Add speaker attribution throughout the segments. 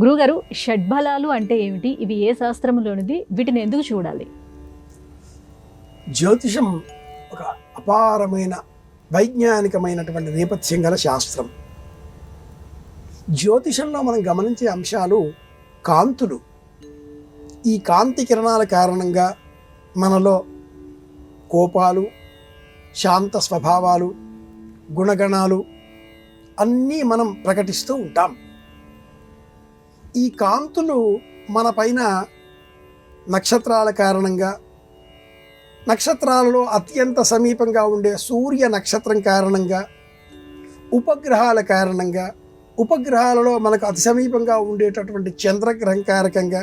Speaker 1: గురుగారు, షడ్బలాలు అంటే ఏమిటి? ఇవి ఏ శాస్త్రంలోనిది? వీటిని ఎందుకు చూడాలి?
Speaker 2: జ్యోతిషం ఒక అపారమైన వైజ్ఞానికమైనటువంటి నేపథ్యం గల శాస్త్రం. జ్యోతిషంలో మనం గమనించే అంశాలు కాంతులు. ఈ కాంతి కిరణాల కారణంగా మనలో కోపాలు, శాంత స్వభావాలు, గుణగణాలు అన్నీ మనం ప్రకటిస్తూ ఉంటాం. ఈ కాంతులు మన పైన నక్షత్రాల కారణంగా, నక్షత్రాలలో అత్యంత సమీపంగా ఉండే సూర్య నక్షత్రం కారణంగా, ఉపగ్రహాల కారణంగా, ఉపగ్రహాలలో మనకు అతి సమీపంగా ఉండేటటువంటి చంద్రగ్రహం కారకంగా,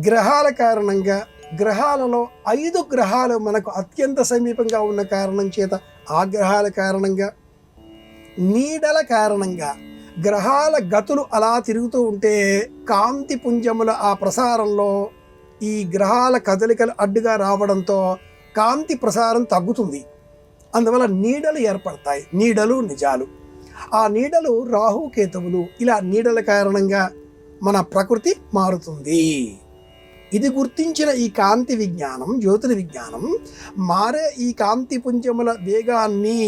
Speaker 2: గ్రహాల కారణంగా, గ్రహాలలో 5 గ్రహాలు మనకు అత్యంత సమీపంగా ఉన్న కారణం చేత ఆ గ్రహాల కారణంగా, నీడల కారణంగా, గ్రహాల గతులు అలా తిరుగుతూ ఉంటే కాంతి పుంజముల ఆ ప్రసారంలో ఈ గ్రహాల కదలికలు అడ్డుగా రావడంతో కాంతి ప్రసారం తగ్గుతుంది. అందువల్ల నీడలు ఏర్పడతాయి. నీడలు నిజాలు. ఆ నీడలు రాహుకేతువులు. ఇలా నీడల కారణంగా మన ప్రకృతి మారుతుంది. ఇది గుర్తించిన ఈ కాంతి విజ్ఞానం, జ్యోతిర్ విజ్ఞానం మారే ఈ కాంతి పుంజముల వేగాన్ని,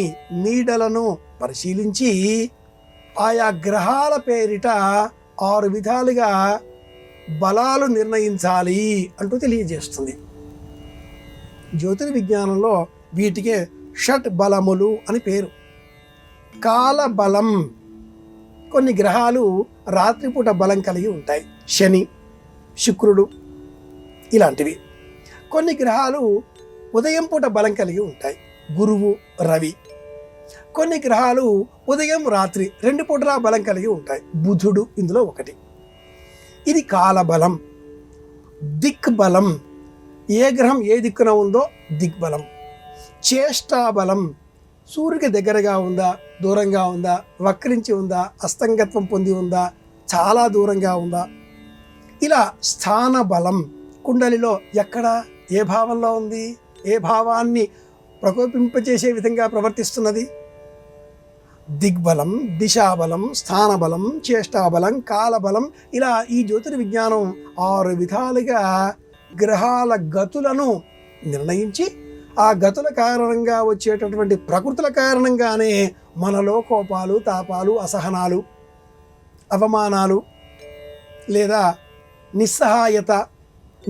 Speaker 2: నీడలను పరిశీలించి ఆయా గ్రహాల పేరిట 6 విధాలుగా బలాలు నిర్ణయించాలి అంటూ తెలియజేస్తుంది. జ్యోతిర్విజ్ఞానంలో వీటికే షట్ బలములు అని పేరు. కాల బలం. కొన్ని గ్రహాలు రాత్రిపూట బలం కలిగి ఉంటాయి. శని, శుక్రుడు ఇలాంటివి. కొన్ని గ్రహాలు ఉదయం పూట బలం కలిగి ఉంటాయి. గురువు, రవి. కొన్ని గ్రహాలు ఉదయం రాత్రి 2 పూటలా బలం కలిగి ఉంటాయి. బుధుడు ఇందులో ఒకటి. ఇది కాలబలం. దిక్బలం. ఏ గ్రహం ఏ దిక్కున ఉందో దిగ్బలం. చేష్టాబలం. సూర్యుడికి దగ్గరగా ఉందా, దూరంగా ఉందా, వక్రించి ఉందా, అస్తంగత్వం పొంది ఉందా, చాలా దూరంగా ఉందా. ఇలా స్థాన బలం. కుండలిలో ఎక్కడ ఏ భావంలో ఉంది, ఏ భావాన్ని ప్రకోపింపచేసే విధంగా ప్రవర్తిస్తున్నది. దిగ్బలం, దిశాబలం, స్థానబలం, చేష్టాబలం, కాలబలం. ఇలా ఈ జ్యోతిర్విజ్ఞానం 6 విధాలుగా గ్రహాల గతులను నిర్ణయించి ఆ గతుల కారణంగా వచ్చేటటువంటి ప్రకృతుల కారణంగానే మనలో కోపాలు, తాపాలు, అసహనాలు, అవమానాలు లేదా నిస్సహాయత,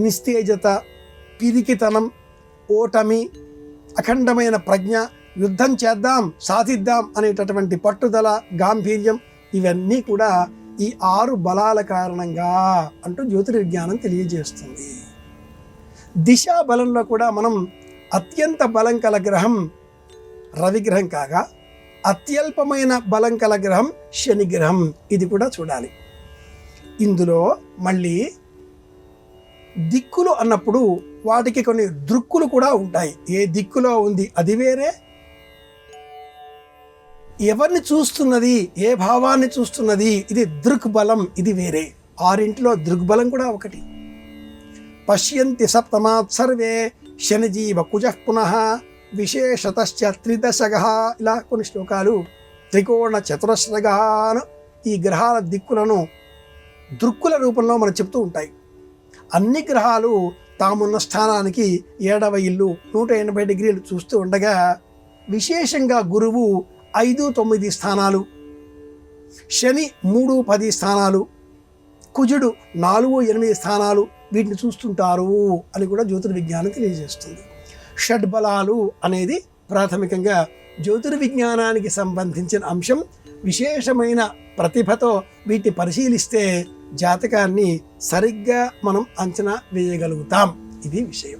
Speaker 2: నిస్తేజత, పిరికితనం, ఓటమి, అఖండమైన ప్రజ్ఞ, యుద్ధం చేద్దాం, సాధిద్దాం అనేటటువంటి పట్టుదల, గాంభీర్యం ఇవన్నీ కూడా ఈ 6 బలాల కారణంగా అంటూ జ్యోతిర్విజ్ఞానం తెలియజేస్తుంది. దిశా బలంలో కూడా మనం అత్యంత బలం కల గ్రహం రవిగ్రహం కాగా, అత్యల్పమైన బలం కల గ్రహం శని గ్రహం. ఇది కూడా చూడాలి. ఇందులో మళ్ళీ దిక్కులు అన్నప్పుడు వాటికి కొన్ని దృక్కులు కూడా ఉంటాయి. ఏ దిక్కులో ఉంది అది వేరే, ఎవరిని చూస్తున్నది, ఏ భావాన్ని చూస్తున్నది, ఇది దృక్బలం, ఇది వేరే. 6 దృగ్బలం కూడా ఒకటి. పశ్యంతి సప్తమాత్ సర్వే శనిజీవ కుజః పునః విశేషతశ్చ త్రిదశగః. ఇలా కొన్ని శ్లోకాలు త్రికోణ చతురస్రగాను ఈ గ్రహాల దిక్కులను దృక్కుల రూపంలో మనం చెప్తూ ఉంటాయి. అన్ని గ్రహాలు తామున్న స్థానానికి 7వ ఇల్లు 180 డిగ్రీలు చూస్తూ ఉండగా, విశేషంగా గురువు 5, 9 స్థానాలు, శని 3, 10 స్థానాలు, కుజుడు 4, 8 స్థానాలు వీటిని చూస్తుంటారు అని కూడా జ్యోతిర్విజ్ఞానం తెలియజేస్తుంది. షడ్బలాలు అనేది ప్రాథమికంగా జ్యోతిర్విజ్ఞానానికి సంబంధించిన అంశం. విశేషమైన ప్రతిభతో వీటిని పరిశీలిస్తే జాతకాన్ని సరిగ్గా మనం అంచనా వేయగలుగుతాం. ఇది విషయం.